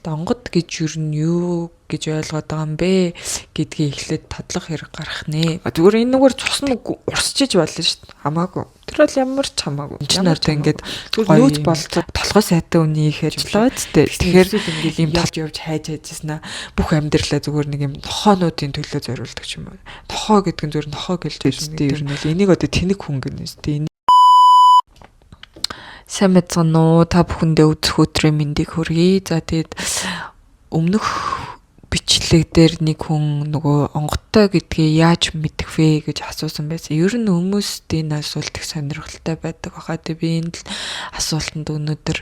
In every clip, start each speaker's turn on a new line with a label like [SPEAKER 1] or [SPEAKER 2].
[SPEAKER 1] Онгод гэж юу нь юу гэж ойлгоод байгаа юм бэ гэдгийг эхлээд тодлох хэрэг гарах нэ. Зүгээр энэ нүгээр цусна урсчиж болно шүү дээ. Хамаагүй. Тэр бол ямар ч хамаагүй. Чинаар та ингээд нүүц болцоо толгой сайтай үний их ажиллаа зү. Тэгэхээр ингээд ийм толж явж хайж хайжсна. Бүх амьдралаа зүгээр нэг юм нохоонуудын төлөө зориулдаг юм байна. Нохоо гэдэг нь зүгээр нохоо гэлж байсан. Ер нь л энийг одоо тэнэг хүн гэнэ шүү дээ. Сайн мэцгэнүү та бүхэндээ үзэх өдрийн мэндийг хүргэе. За тэгээд өмнөх бичлэг дээр нэг хүн нөгөө онготой гэдгийг яаж мэдэх вэ гэж асуусан байсан. Ер нь хүмүүст энэ асуулт их сонирхолтой байдаг баха. Тэгээд би энэ асуултанд өнөөдөр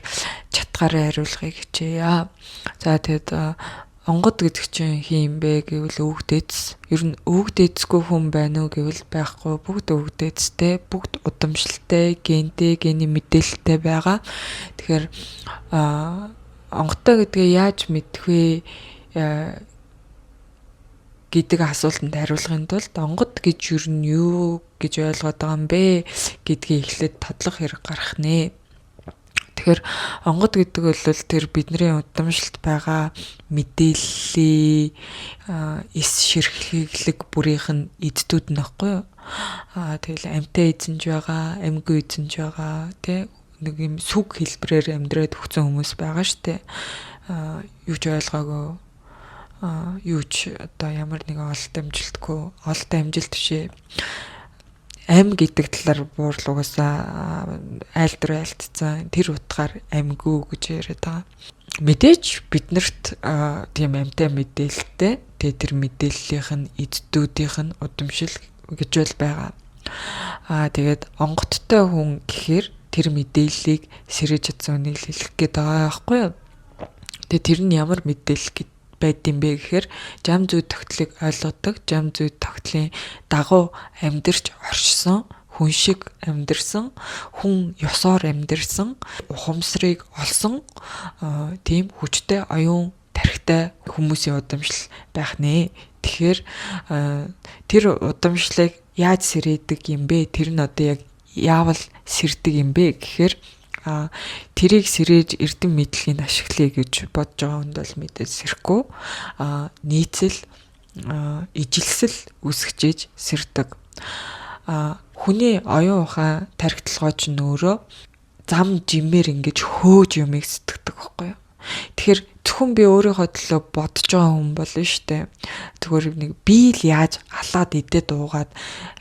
[SPEAKER 1] чатгаараа хариулахыг хичээе. За тэгээд онгод гэдэг чинь хин юм бэ гэвэл өвгдээц. Ер нь өвгдээцгүй хүн байна уу гэвэл байхгүй. Бүгд өвгдээцтэй, бүгд удамшилтай, гентэй, гений мэдээлэлтэй байгаа. Тэгэхээр онготой гэдгээ яаж мэдэх вэ гэдэг асуултанд хариулахын тулд онгод гэж ер нь юу гэж ойлгоод байгаа юм бэ гэдгийг эхлээд тодлох хэрэг гарах нэ. Тэгэхээр онгод гэдэг бол тэр бидний удамшилт байгаа мэдээллийн эс ширхлэг бүрийнх нь эддүүд нөхгүй юу? Тэгэл амьтаа эзэнж байгаа, амьгүй эзэнж байгаа, тэ нэг юм сүг хэлбэрээр амьдраад өгсөн хүмүүс байгаа штэ. Юу ч ойлгоогүй. Юу ч одоо ямар нэгэн ололт амжилт бишээ. Ам гэдэг талаар буурлуугаасаа айлтар айлтцсан тэр утгаар амьгүй гэж яриад байгаа. Мэдээж биднэрт тийм амьтай мэдээлэлтэй тэр мэдээллийнх нь эддүүдийнх нь удамшил гэж бол байгаа. Тэгээд онготтой хүн гэхээр тэр мэдээллийг сэрэж чадсан үнийг хэлэх гээд байгаа байхгүй юу? Тэгээд тэр нь ямар мэдээлэл байд юм бэ гэхээр жам зүй тогтлыг ойлгодог, жам зүй тогтлын дагуу амьдарч оршсон, хүн шиг амьдарсан, хүн ёсоор амьдарсан, ухамсарыг олсон тийм хүчтэй оюун тархитай хүмүүсийн удамшил байх нэ. Тэгэхээр тэр удамшлыг яаж сэрээдэг юм бэ? Тэр нь одоо яг яавал сэрдэг юм бэ гэхээр тэрийг сэрээж эрдэм мэдлэгийг ашиглая гэж бодож байгаа хүнд бол мэдээж сэрхгүй нийцэл ижилсэл үсгэж сэрдэг. Хүний оюун ухаан тархитлагоо ч нөөрөө зам жимээр ингэж хөөж юмыг сэтгэдэг байхгүй юу? Тэгэхээр зөвхөн би өөрийнхөө төлөө бодож байгаа хүн болно штэ. Тэгвэр нэг би л яаж алаад идээд уугаад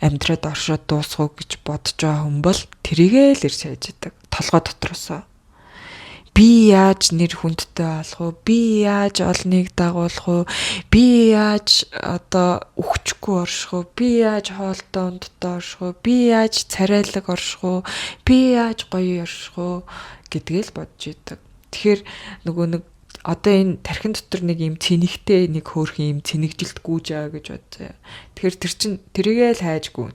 [SPEAKER 1] амьдраад оршоод дуусах уу гэж бодож байгаа хүн бол тэрийгээ л ирж хайж идэг. Толгой дотроосоо. Би яаж нэр хүндтэй болох уу? Би яаж олныг дагуулах уу? Би яаж одоо өгчгүй орших уу? Би яаж хоолтой ундтай орших уу? Би яаж царайлаг орших уу? Би яаж гоё орших уу? Гэдгээл бодож идэг. Тэгэхээр нөгөө нэг одоо энэ тархин дотор нэг юм цэнэгтэй нэг хөөрхөн юм цэнэгжилт гүйж байгаа гэж бодъё. Тэгэхээр тэр чин тэрийгээ л хайжгүй.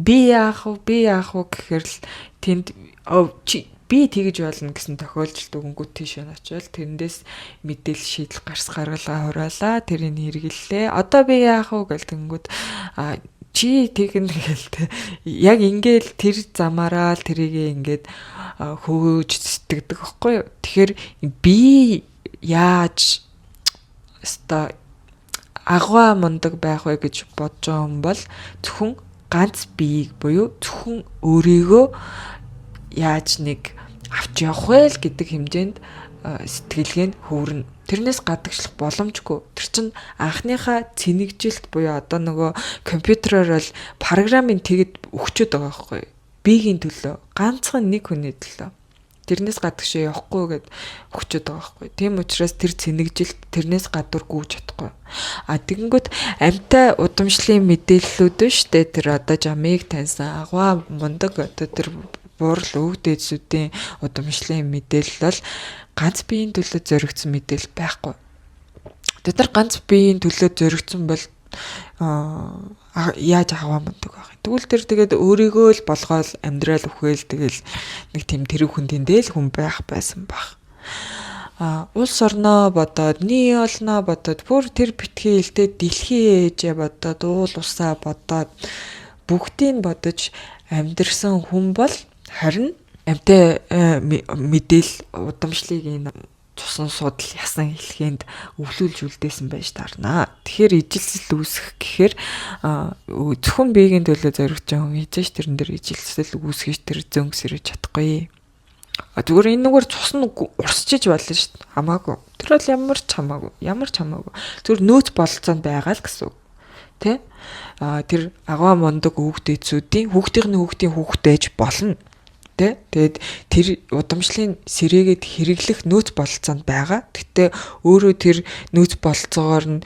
[SPEAKER 1] Би яах вэ гэхээр л тэнд би тэгж болно гэсэн тохиолдолд өгөнгүүт тийш очивол тэрэндээс мэдээлэл шийдэл гаргалгаа хураалаа тэрийг хэрэгэллээ. Одоо би яах вэ гэл тэнгүүд чи тэгнэ гэлтэй. Яг ингээл тэр замаараа л тэрийг ингээд хөөж сэтгэдэг байхгүй юу? Тэгэхээр би яаж өста агва мундаг байх вэ гэж бодож байгаа юм бол зөвхөн ганц биеийг буюу зөвхөн өөрийгөө яаж нэг авч явах вэ л гэдэг хэмжээнд сэтгэлгээ нь хөөрнө. Тэрнээс гадагшлах боломжгүй. Тэр чинь анхныхаа цэнэгжилт буюу одоо нөгөө компьютероор бол програмын тэгэд өгчөөд байгаа байхгүй юу? Биеийн төлөө ганцхан нэг хүний төлөө. Тэрнээс гадагш явахгүй гэд өгчөөд байгаа байхгүй. Тийм учраас тэр цэнэгжилт тэрнээс гадуур гүйж чадахгүй. Тэгэнгүүт амьтай удамшлын мэдээллүүд нь штэ тэр одоо жамыг таньсан агва мундаг одоо тэр буурал өвгдээсүүдийн удамшлын мэдээлэл бол ганц биеийн төлөө зоригдсон мэдээлэл байхгүй. Тэд нар ганц биеийн төлөө зоригдсон бол яаж аваа мундаг байх. Тэгвэл тэр тэгээд өөрийгөө л болгоол амьдрал өхөөл тэгэл нэг тийм тэрэг хүндиндээ л хүн байх байсан баг. Улс орноо бодоод, нийт олноо бодоод, бүр тэр битгий хэлтэй дэлхий ээжээ бодоод, уул усаа бодоод бүгдийг бодож амьдрсан хүн бол харин амьтай мэдээл удамшлыг энэ цусан судал ясан хэлхээнд өвлүүлж үлдээсэн байж таарна. Тэгэхээр ижилсэл үүсэх гэхээр зөвхөн биеийн төлөө зоригч хүн хийж тэрэн дээр ижилсэл үүсгэж тэр зөнгө сэрэж чадахгүй. Зүгээр энэ нүгээр цус нь урсчиж болно шүү дээ. Хамаагүй. Тэр бол ямар ч хамаагүй. Зүгээр нөөц бололцоонд байгаа л гэсэн үг. Тэ? Тэр агуу мундаг хүүхдээчүүдийн хүүхдээж болно. Тэ? Тэгээд тэр удамшлын сэрээгээд хэрэглэх нөөц бололцоонд байгаа. Гэтэ өөрөө тэр нөөц бололцоогоор нь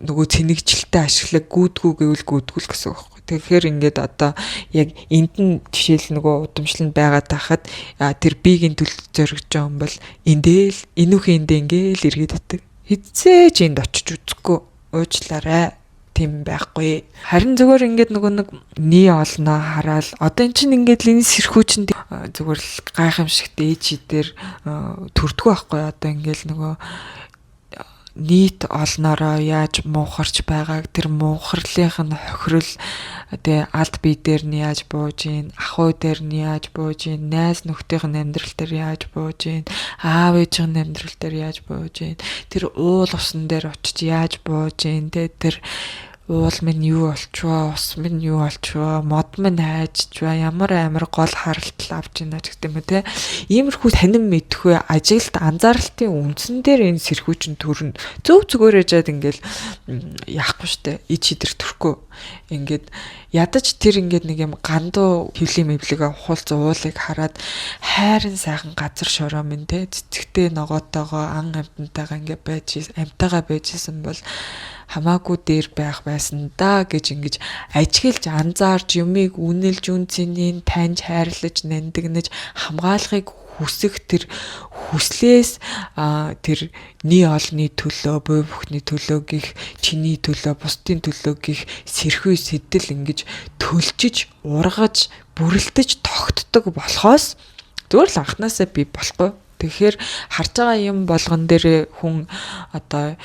[SPEAKER 1] нөгөө цэнэгжилтээ ашиглах гүйдгүү гэсэн үг. Тэгэхээр ингээд одоо яг энд нь жишээл нөгөө удамшланд байгаа тахад тэр биеийн төлөв зоригч юм бол эндээ л энүүхэн эндээ ингээл эргээд идэг. Хизээч энд очиж үзэхгүй уучлаарай. Тийм байхгүй. Харин зүгээр ингээд нөгөө нэг nii олноо хараад одоо эн чинь ингээд энэ сэрхүүчэнд зүгээр л гайхамшигт ээжидэр төрдгөө байхгүй. Одоо ингээд нөгөө нийт олноороо яаж муухарч байгааг тэр муухарлынх нь хохирол тэгээ алд бие дээр нь яаж бууж ийн, ахуй дээр нь яаж бууж ийн, найз нөхдийнх нь амьдрал дээр яаж бууж ийн, аав ээжийн амьдрал дээр яаж бууж ийн, тэр уул усан дээр очиж яаж бууж ийн, тэгээ тэр уул минь юу болчихвоо, ус минь юу болчихвоо, мод минь хайжчихваа, ямар амар гол харалтал авч ийна ч гэдэм үү те. Иймэрхүү танин мэдхүй ажилт анзаарлтын үндсэн дээр энэ сэрхүүчин төрнө. Зүгээр яжаад ингээл яахгүй штэ. Ич хидэр төрхгүй. Ингээд ядаж тэр ингээд нэг юм гандуу хөвлийн мэвлэгээ ухуулц уулыг хараад хайрын сайхан газар шороо минь те. Цэцэгтэй ногоотойгоо ан амтантайгаа ингээд амтайгаа байжсэн бол хамаагүй дээр байх байсан да гэж ингэж ажиглаж анзаарч юмыг үнэлж үнцнийг таньж хайрлаж нандинаж хамгаалахыг хүсэх тэр хүслээс тэр nii олны төлөө буй бүхний төлөө гих чиний төлөө бусдын төлөө гих сэрхүү сэтэл ингэж төлжиж ургаж бүрэлдэж тогтдог болохоос зүгээр л анханасаа би болохгүй. Тэгэхээр харж байгаа юм болгон дээр хүн одоо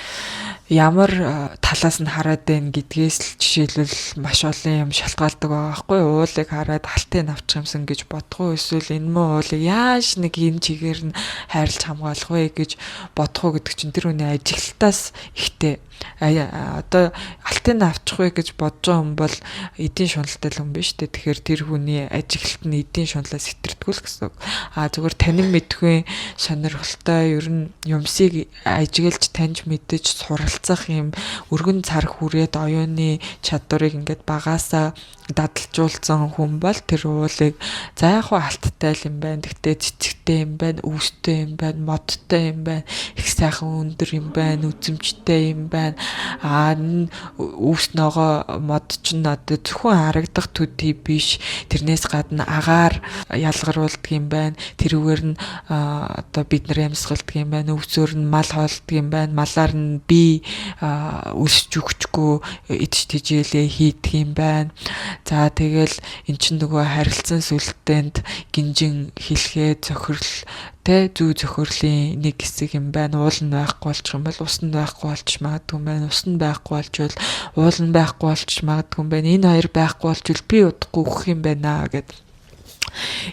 [SPEAKER 1] ямар талаас нь хараад байна гэдгээс л жишээлбэл маш олон юм шалтгаалдаг байгаа байхгүй. Уулыг хараад алтын авчих юмсан гэж бодох уу, эсвэл энэ муу уулыг яаж нэг энэ чигээр нь хайрлж хамгаалах вэ гэж бодох уу гэдэг чинь тэр хүний ажиглалтаас ихтэй. Одоо алтын авчих вэ гэж бодож байгаа хүн бол эдийн шуналтай л хүн биш үү. Тэгэхээр тэр хүний ажиглалт нь эдийн шуналаас сэтэрдэггүй л гэсэн үг. Зүгээр танин мэдгүй сонирхолтой ер нь юмсыг ажиглаж таньж мэдэж суралцах юм өргөн цар хүрээд оюуны чадварыг ингээд багаасаа дадалжуулсан хүн бол тэр уулыг за яг хуу алттай юм байна. Тэгтээ цэцэгтэй юм байна, өвстэй юм байна, модтой юм байна, их сайхан өндөр юм байна, үзэмжтэй юм байна. Өвс ногоо мод ч нь одоо зөвхөн харагдах төдий биш. Тэрнээс гадна агаар ялгаруулдаг юм байна. Тэрүүгээр нь одоо бид нар амьсгалдаг юм байна. Өвсөөр нь мал хоолдог юм байна. Малаар нь бие өсч өгчгүй идэж тижээлээ хийдэг юм байна. За тэгэл эн чинь нөгөө харилцан сүлтэнд гинжин хэлхээ зохирол тэ зүү зохирлын нэг хэсэг юм байна. Уул нь байхгүй болчих юм бол ус нь байхгүй болчих магадгүй юм байна. Ус нь байхгүй болчвол уул нь байхгүй болчих магадгүй юм байна. Энэ хоёр байхгүй болчвол би удахгүй өгөх юм байна гэд.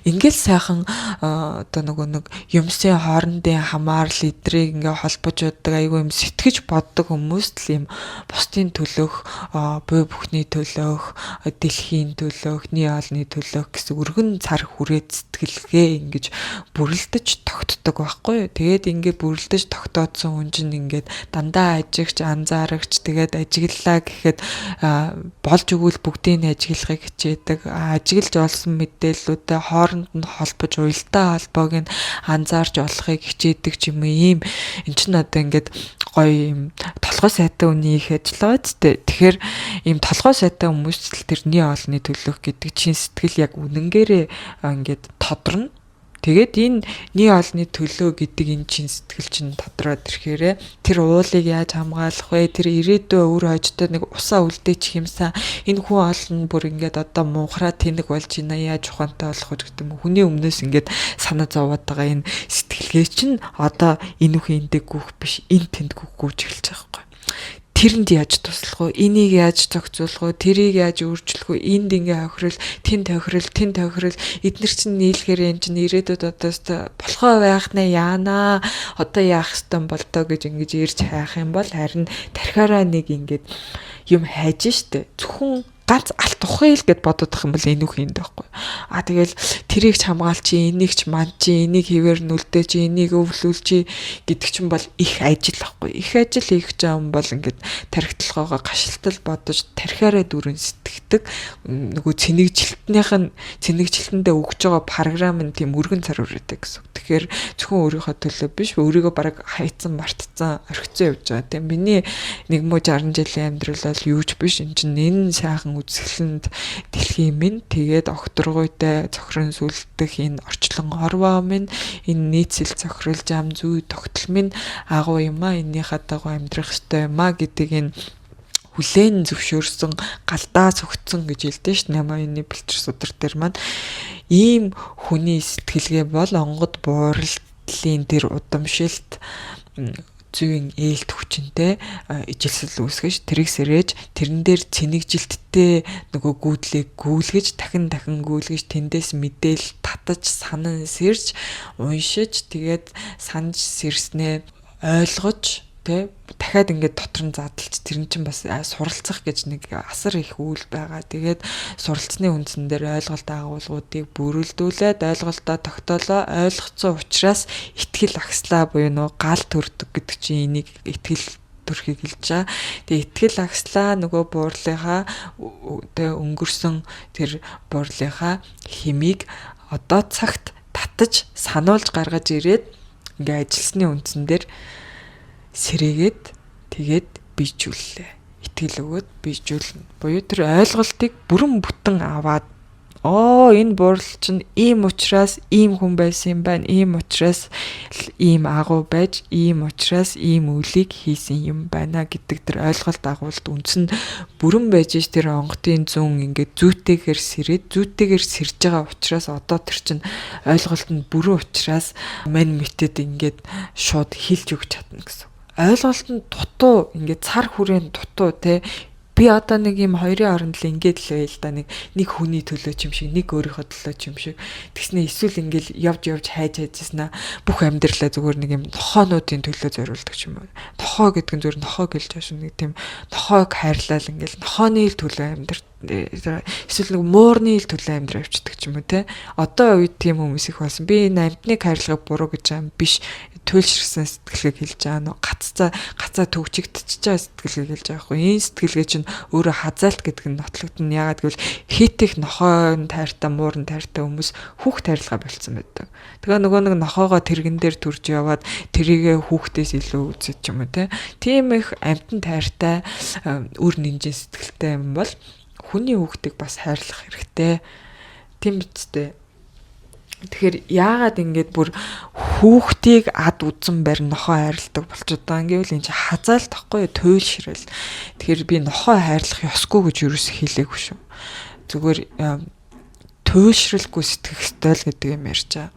[SPEAKER 1] Ингээл сайхан одоо нөгөө нэг юмсын хоорондын хамаарал идрийг ингээ холбож уддаг айгүй юм сэтгэж боддог хүмүүс л юм бусдын төлөөх буй бүхний төлөөх дэлхийн төлөөх nii олны төлөөх гэсэн өргөн цар хүрээд сэтгэлгээ ингэж бүрэлдэж тогтдог байхгүй юу. Тэгээд ингээ бүрэлдэж тогтоодсон хүн чинь ингээд дандаа ажигч анзаарагч тэгээд ажиглалаа гэхэд болж өгвөл бүгдийг нь ажиглахыг хичээдэг. Ажиглаж олсон мэдээллүүд хооронд нь холбож уялдаа холбоог нь анзаарч олохыг хичээдэг ч юм уу ийм эн чинь одоо ингээд гоё юм толгой сайтай үний их ажиллагаа зү. Тэгэхээр ийм толгой сайтай хүмүүс л тэрний олны төлөөх гэдэг чин сэтгэл яг үнэнгээрээ ингээд тодорно. Тэгээд энэ nii олны төлөө гэдэг энэ чин сэтгэл чинь тодроод ирэхээр тэр уулыг яаж хамгаалах вэ? Тэр ирээдүйн өвөр хойжтой нэг усаа үлдээчих юмсан энэ хүн олон бүр ингээд одоо муухраа тэнэг болж байна. Яаж ухаантай болох вэ гэдэг юм. Хүний өмнөөс ингээд санаа зовоод байгаа энэ сэтгэлгээ чинь одоо энэ хүн эндээ гүөх биш энэ тэнд гүөх гүйж эхэлж байгаа байхгүй. тэрэнд яаж туслах вэ? Энийг яаж зохицуулах вэ? Тэрийг яаж өөрчлөх вэ? Энд ингээ хохирол, тэнд хохирол, эдгээр чинь нийлэхээр энэ чинь ирээдүйд одоос болохоо байх нэ яана. Одоо яах ёстой бол доо гэж ингэж ирж хайх юм бол харин тархиараа нэг ингээд юм хайж штэ. Зөвхөн ганц алт ухъя л гэд бодох юм бол энэ үг юм даахгүй. Тэгэл тэрийг ч хамгаалчи, энийг ч манчи, энийг хэвээр нүлдээчи, энийг өвлүүлчи гэдэг чинь бол их ажил ахгүй. Их ажил хийх юм бол ингээд тархитлогоогоо гашилтал бодож тархиараа дүрэн сэтгэдэг нөгөө цэнэгжилтэндээ өгж байгаа програм нь тийм өргөн цар үрээдэг гэсэн. Тэгэхээр зөвхөн өөрийнхөө төлөө биш, өөрийгөө бараг хайцсан, мартцсан, орхицсан явж байгаа. Тийм миний 160 жилийн амьдрал бол юуч биш. Энд чинь энэ сайхан үзэсгэлэнд дэлхийн минь тэгээд огторгуйтай цохрон сүлдэх энэ орчлон хорвоо минь энэ нийцэл цохрол зам зүй тогтол минь агуу юм а, энийхээ дагуу амьдрах ёстой юм а гэдэг энэ хүлээн зөвшөөрсөн галдаа цогцсон гэж хэлдэг шүү дээ. Намайны бэлчэр судар дээр маань ийм хүний сэтгэлгээ бол онгод бууралтлын тэр удамшилт зүйн ээлт хүчинтэй ижилсэл үүсгэж тэрийг сэрэж тэрэн дээр цэнэгжилттэй нөгөө гүйдлийг гүйлгэж дахин гүйлгэж тэндээс мэдээл татаж санан сэрж уншиж тэгээд санаж сэрснээ ойлгож тэ дахиад ингээд дотор нь задлж тэр нь чинь бас суралцах гэж нэг асар их үйл байгаа. Тэгээд суралцсны үндсэн дээр ойлголт агуулгуудыг бүрэлдүүлээд ойлголтоо тогтоолоо ойлгоцсон учраас итгэл агслаа буюу нөгөө гал төрдөг гэдэг чинь энийг итгэл төрхийг хэлж байгаа. Тэгээ итгэл агслаа нөгөө буурлынхаа тэ өнгөрсөн тэр буурлынхаа химийг одоо цагт татаж сануулж гаргаж ирээд ингээд ажилласны үндсэн дээр сэрээгээд тэгээд бийжүүллээ. Итгэл өгөөд бийжүүлнэ. Буюу тэр ойлголтыг бүрэн бүтэн аваад энэ буурал чинь ийм учраас ийм хүн байсан юм байна. Ийм учраас ийм агуу байж, ийм учраас ийм үлийг хийсэн юм байна гэдэг тэр ойлголт агуулт үндсэн бүрэн байж ш тэр онготын зүүн ингээд зүйтэйгээр сэрж байгаа учраас одоо тэр чинь ойлголт нь бүрэн учраас мань мэтэд ингээд шууд хэлж өгч чадна гэсэн. Ойлголт нь дутуу ингээд цар хүрээн дутуу те би одоо нэг юм хоёрын оронд л ингээд л байл да нэг хүний төлөө ч юм шиг нэг өөрийнхөө төлөө ч юм шиг тэгснэ эсвэл ингээд явж хайжсэн бүх амьдралаа зүгээр нэг юм нохоонуудын төлөө зориулдаг ч юм уу. Нохоо гэдэг нь зүгээр нохоо гэлж байгаа нэг тийм нохоог хайрлал ингээд нохооны л төлөө амьдрал эсвэл нэг муурны л төлөө амьдрал авчдаг ч юм уу те. Одоо үед тийм хүмүүс их болсон. Би энэ амьтныг хайрлагыг буруу гэж юм биш туйлширсан сэтгэлгээг хэлж байгаа нөө гацаа төгчигдчихэж байгаа сэтгэлгээг хэлж байгаа хгүй. Энэ сэтгэлгээ чинь өөрөө хазаалт гэдэг нь нотлогдно. Яагаад гэвэл хит их нохойн тайртай муурн тайртай хүмүүс хүүхд тайрлага болцсон байдаг. Тэгээ нөгөө нэг нохоогоо тэрэгэн дээр төрж яваад тэрийгэ хүүхдээс илүү үзэж ч юм уу те. Тийм их амьтан тайртай үр нинжин сэтгэлтэй юм бол хүний хүүхдийг бас хайрлах хэрэгтэй. Тийм биз дээ. Тэгэхээр яагаад ингэж бүр хүүхдийг ад үзэн барь нохоо хайрладаг болчиход байгаа юм гэвэл энэ чинь хазаалт тахгүй туйлшрал. Тэгэхээр би нохоо хайрлах ёсгүй гэж юус хэлээгүй шүү. Зүгээр туйлшралгүй сэтгэх ёстой л гэдэг юм ярьж байгаа.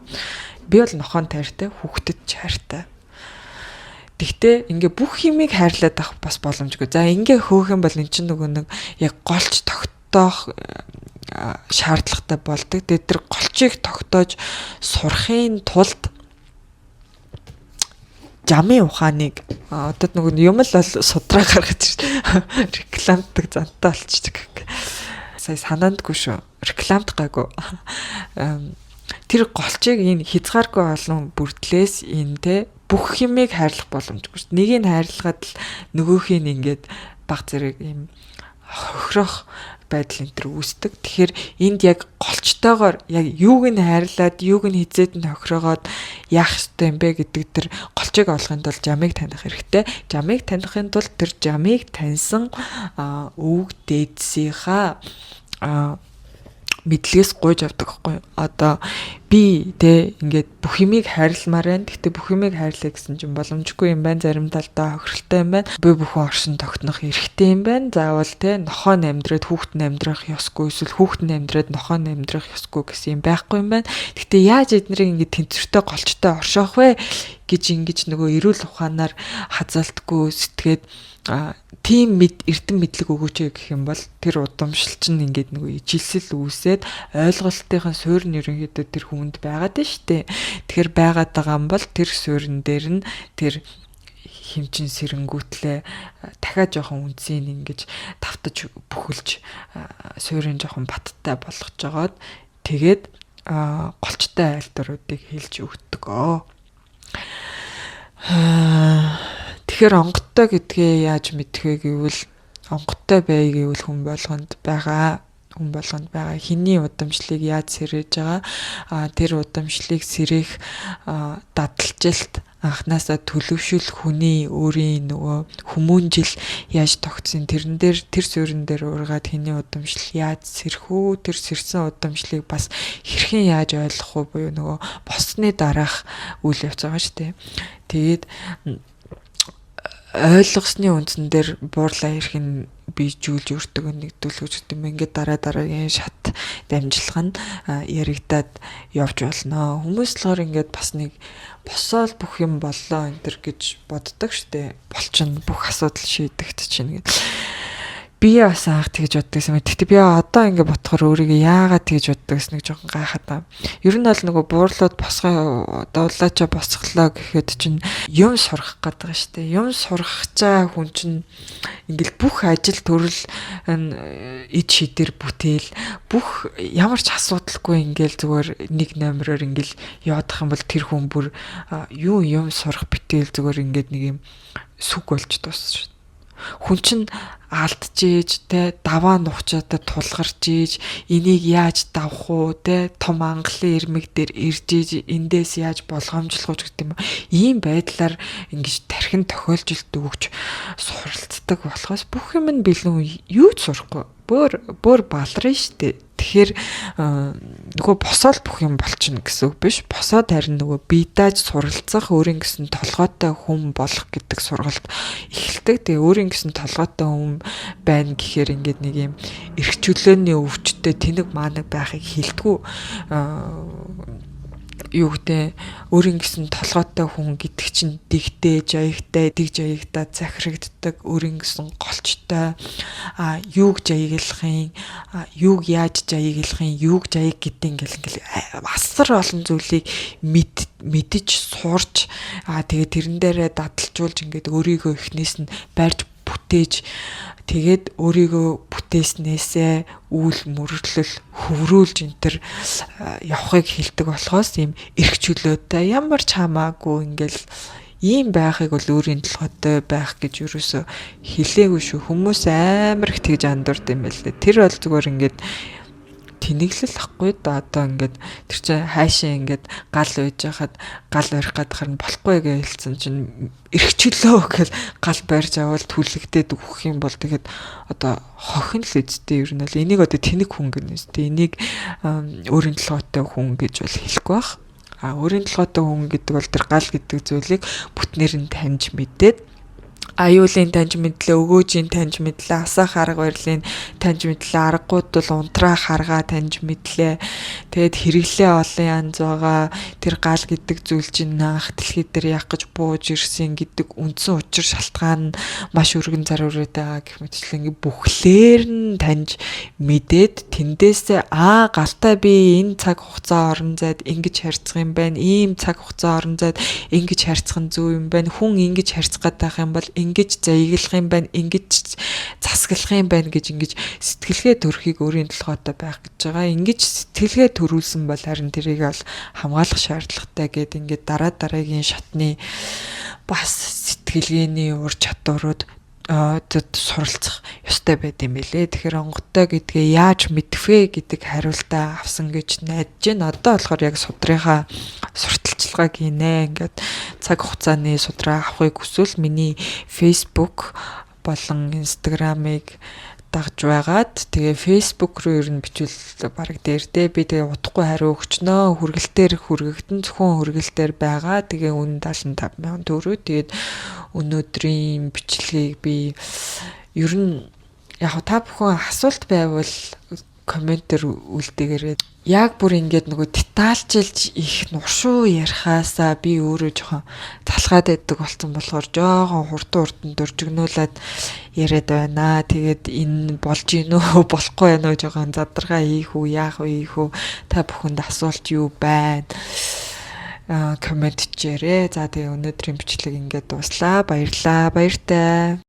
[SPEAKER 1] Би бол нохоон тайртай, хүүхдэд ч хайртай. Тэгтээ ингээ бүх юмыг хайрлаад авах бас боломжгүй. За ингээ хөөх юм бол эн чинь нөгөө нэг яг голч тогтоох шаардлагатай болдог. Тэгээд тэр голчийг тогтоож сурахын тулд жамын ухааныг одоо нөгөө юм л судраа гаргаж рекламдаг зантай болчихдаг. Сая санаандгүй шүү. Рекламд гайгүй. Тэр голчийг энэ хязгааргүй олон бүрдлээс энэ те бүх юмыг хайрлах боломжгүй шүү. Нэгийг хайрлагад л нөгөөхийг ингээд баг зэрэг юм хохирох байдал энэ төр үүсдэг. Тэгэхээр энд яг голчтойгоор яг юуг нь хайрлаад, юуг нь хизээд нь хохирогоод яах ёстой юм бэ гэдэг тэр голчийг олохын тулд жамыг таних хэрэгтэй. Жамыг танихын тулд тэр жамыг таньсан өвөг дээдсийнхаа мэдлэгээс гуйж авдаг байхгүй. Одоо би тэ ингээд бүх юмыг хайрламаар байна. Гэхдээ бүх юмыг хайрлаа гэсэн чинь боломжгүй юм байна. Зарим талдаа хохиролтой юм байна. Бие бүхэн оршин тогтнох эрхтэй юм байна. Заавал тэ нохоо амьдраад хүүхэд нь амьдрах ёсгүй, эсвэл хүүхэд нь амьдраад нохоо нь амьдрах ёсгүй гэсэн юм байхгүй юм байна. Гэхдээ яаж эднэрийг ингээд тэнцвэртэй голчтой оршоох вэ гэж ингэж нөгөө эрүүл ухаанаар хазаалтгүй сэтгээд тийм эрдэм мэдлэг өгөөч гэх юм бол тэр удамшилч нь ингээд нөгөө ижилсэл үүсээд ойлголтынхаа суурь нь ерөнхийдөө тэр хүнд байгаад нь штэ. Тэгэхээр байгаад байгаа юм бол тэр суурин дээр нь тэр хэмчин сэрэнгүүтлээ дахиад жоохон үнцийг ингэж тавтаж бүхэлж суурин жоохон баттай болгож жагаад тэгээд голчтой айлдваруудыг хэлж өгдөг. Тэгэхээр онгодтой гэдгээ яаж мэдэх вэ гэвэл онгодтой бай гэвэл хүн болгонд байгаа хэний удамшлыг яаж сэрэж байгаа тэр удамшлыг сэрэх дадалжилт анханасаа төлөвшүүлэх хүний өөрийн нөгөө хүмүүнжил яаж тогтсон тэрэн дээр тэр суурин дээр ургаад хэний удамшил яаж сэрэх үү тэр сэрсэн удамшлыг бас хэрхэн яаж ойлгох уу буюу нөгөө босны дараах үйл явц байгаа шүү дээ. Тэгээд ойлгосны үндсэн дээр буурлаа хэрхэн бийжүүлж өртөг нэгдүүлж гэдэг юм. Ингээд дараагийн шат дамжлага нь яригадаад явж болно. Хүмүүс болохоор ингээд бас нэг босоод бүх юм боллоо энэ төр гэж боддог штэ. Болчихно бүх асуудал шийдэгдэж чинь гэдэг. Би бас анх тэгж боддог юм. Тэгтээ би одоо ингээд бодохоор өөрийгөө яагаад тэгж боддог гэсэн нэг жоохон гайхаад байна. Ер нь бол нөгөө буурлууд босгоо дуулаачаа босглоо гэхэд чинь юм сурах гэдэг штэ. Юм сурах чаа хүн чинь ингээд бүх ажил төрөл эд шидэр бүтээл бүх ямар ч асуудалгүй ингээд зүгээр нэг номероор ингээд явах юм бол тэр хүн бүр юм сурах битэл зүгээр ингээд нэг юм сүг болж дуусна шүү. Хүн чинь алдчихээж те даваа нухчаадад тулгарч ийж энийг яаж давах уу те том ангалын ирмэг дээр ирж ийж эндээс яаж болгоомжлох уу гэдэг юм. Ийм байдлаар ингэж тархин тохиолжилт өгч суралцдаг болохоос бүх юм нь бэлэн юу ч сурахгүй бүр баларна штэ. Тэгэхээр нөгөө босоод бүх юм болчихно гэсэн үг биш. Босоод харин нөгөө бийдааж суралцах өөрийн гэсэн толгойтой хүн болох гэдэг сургалт эхэлдэг. Тэгээ өөрийн гэсэн толгойтой хүн байна гэхээр ингээд нэг юм эрх чөлөөний өвчтөй тэнэг маанаг байхыг хэлдэггүй. Юу гэдэг өөрийн гэсэн толгойтой хүн гэдэг чинь дэгтэй, жаягтай, дэг жаягтаа захирагддаг өөрийн гэсэн голчтой юуг жаяглахын, юуг яаж жаяглахын, юуг жаяг гэдэг ингээл асар олон зүйлийг мэдэж сурч тэгээд тэрэн дээрээ дадалжуулж ингээд өөрийгөө эхнээс нь барьж бүтээж тэгээд өөрийгөө бүтээснээсээ үйл мөрлөл хөврүүлж энтер явахыг хэлдэг болохоос ийм эрх чөлөөтэй ямар ч хамаагүй ингээл ийм байхыг бол өөрийн толгойтой байх гэж юусоо хэлээгүй шүү. Хүмүүс амар их тэгж андуурд юм байл. Тэр бол зүгээр ингээд тэнэглэл ахгүй да одоо ингээд тэр чинь хайшаа ингээд гал үйж хахад гал барих гадахаар нь болохгүй гэж хэлсэн чинь эрх чөлөө гэл гал барьж авал түлэгдээд өгөх юм бол тэгээд одоо хохин л үсттэй ер нь л энийг одоо тэнэг хүн гэнэ үсттэй энийг өөрийн толгойтой хүн гэж бол хэлэхгүй бах. Өөрийн толгойтой хүн гэдэг бол тэр гал гэдэг зүйлийг бүтнээр нь таньж мэдээд аюулын таньж мэдлээ, өгөөжийн таньж мэдлээ, асаах арга барилын таньж мэдлээ, аргууд бол унтраа харгаа таньж мэдлээ. Тэгэд хэрэглээ олон янз байгаа. Тэр гал гэдэг зүйл чинь анх дэлхий дээр яг гэж бууж ирсэн гэдэг үндсэн учир шалтгаан нь маш өргөн заруураад байгаа гэх мэтчлэн ингээ бүхлээр нь таньж мэдээд тэндээсээ галтай би энэ цаг хугацаа орон зайд ингэж харьцах юм байна. Ийм цаг хугацаа орон зайд ингэж харьцах нь зөв юм байна. Хүн ингэж харьцах гэдэг юм бол ингэж заяглах юм байна, ингэж засаглах юм байна гэж ингэж сэтгэлгээ төрхийг өөрийн толгойтой байх гэж байгаа. Ингэж сэтгэлгээ төрүүлсэн бол харин тэрийг бол хамгаалах шаардлагатай гэдэг ингээд дараагийн шатны бас сэтгэлгээний ур чадварууд суралцах ёстой байд юм билэ. Тэгэхээр онгодтой гэдгээ яаж мэдэх вэ гэдэг хариултаа авсан гэж найдаж байна. Одоо болохоор яг судрынхаа сурталчилгааг хийнэ. Ингээд цаг хугацааны судраа авахыг хүсвэл миний Facebook болон Instagram-ыг дагж байгаад тэгээ Facebook руу ер нь бичвэл бараг дээрдээ би тэгээ удахгүй хариу өгчнөө хүргэлтээр хүргэгдэн зөвхөн хүргэлтээр байгаа тэгээ үн 75,000 төгрөг тэгээд өнөөдрийн бичлэгийг би ер нь яг та бүхэн асуулт байвал комментээр үлдээгээрэй. Яг бүр ингээд нөгөө детальчилж их нуршуу ярихаасаа би өөрөө жоохон залгаад байдаг болсон болохоор жоохон хурдан дуржигнуулаад яриад байна. Тэгээд энэ болж гин үү болохгүй байна уу жоохон задаргаа хийх үү яах вэ та бүхэнд асуулт юу байна? Коммент хийрээ. За тэгээ өнөөдрийн бичлэг ингээд дуслаа. Баярлалаа. Баяртай.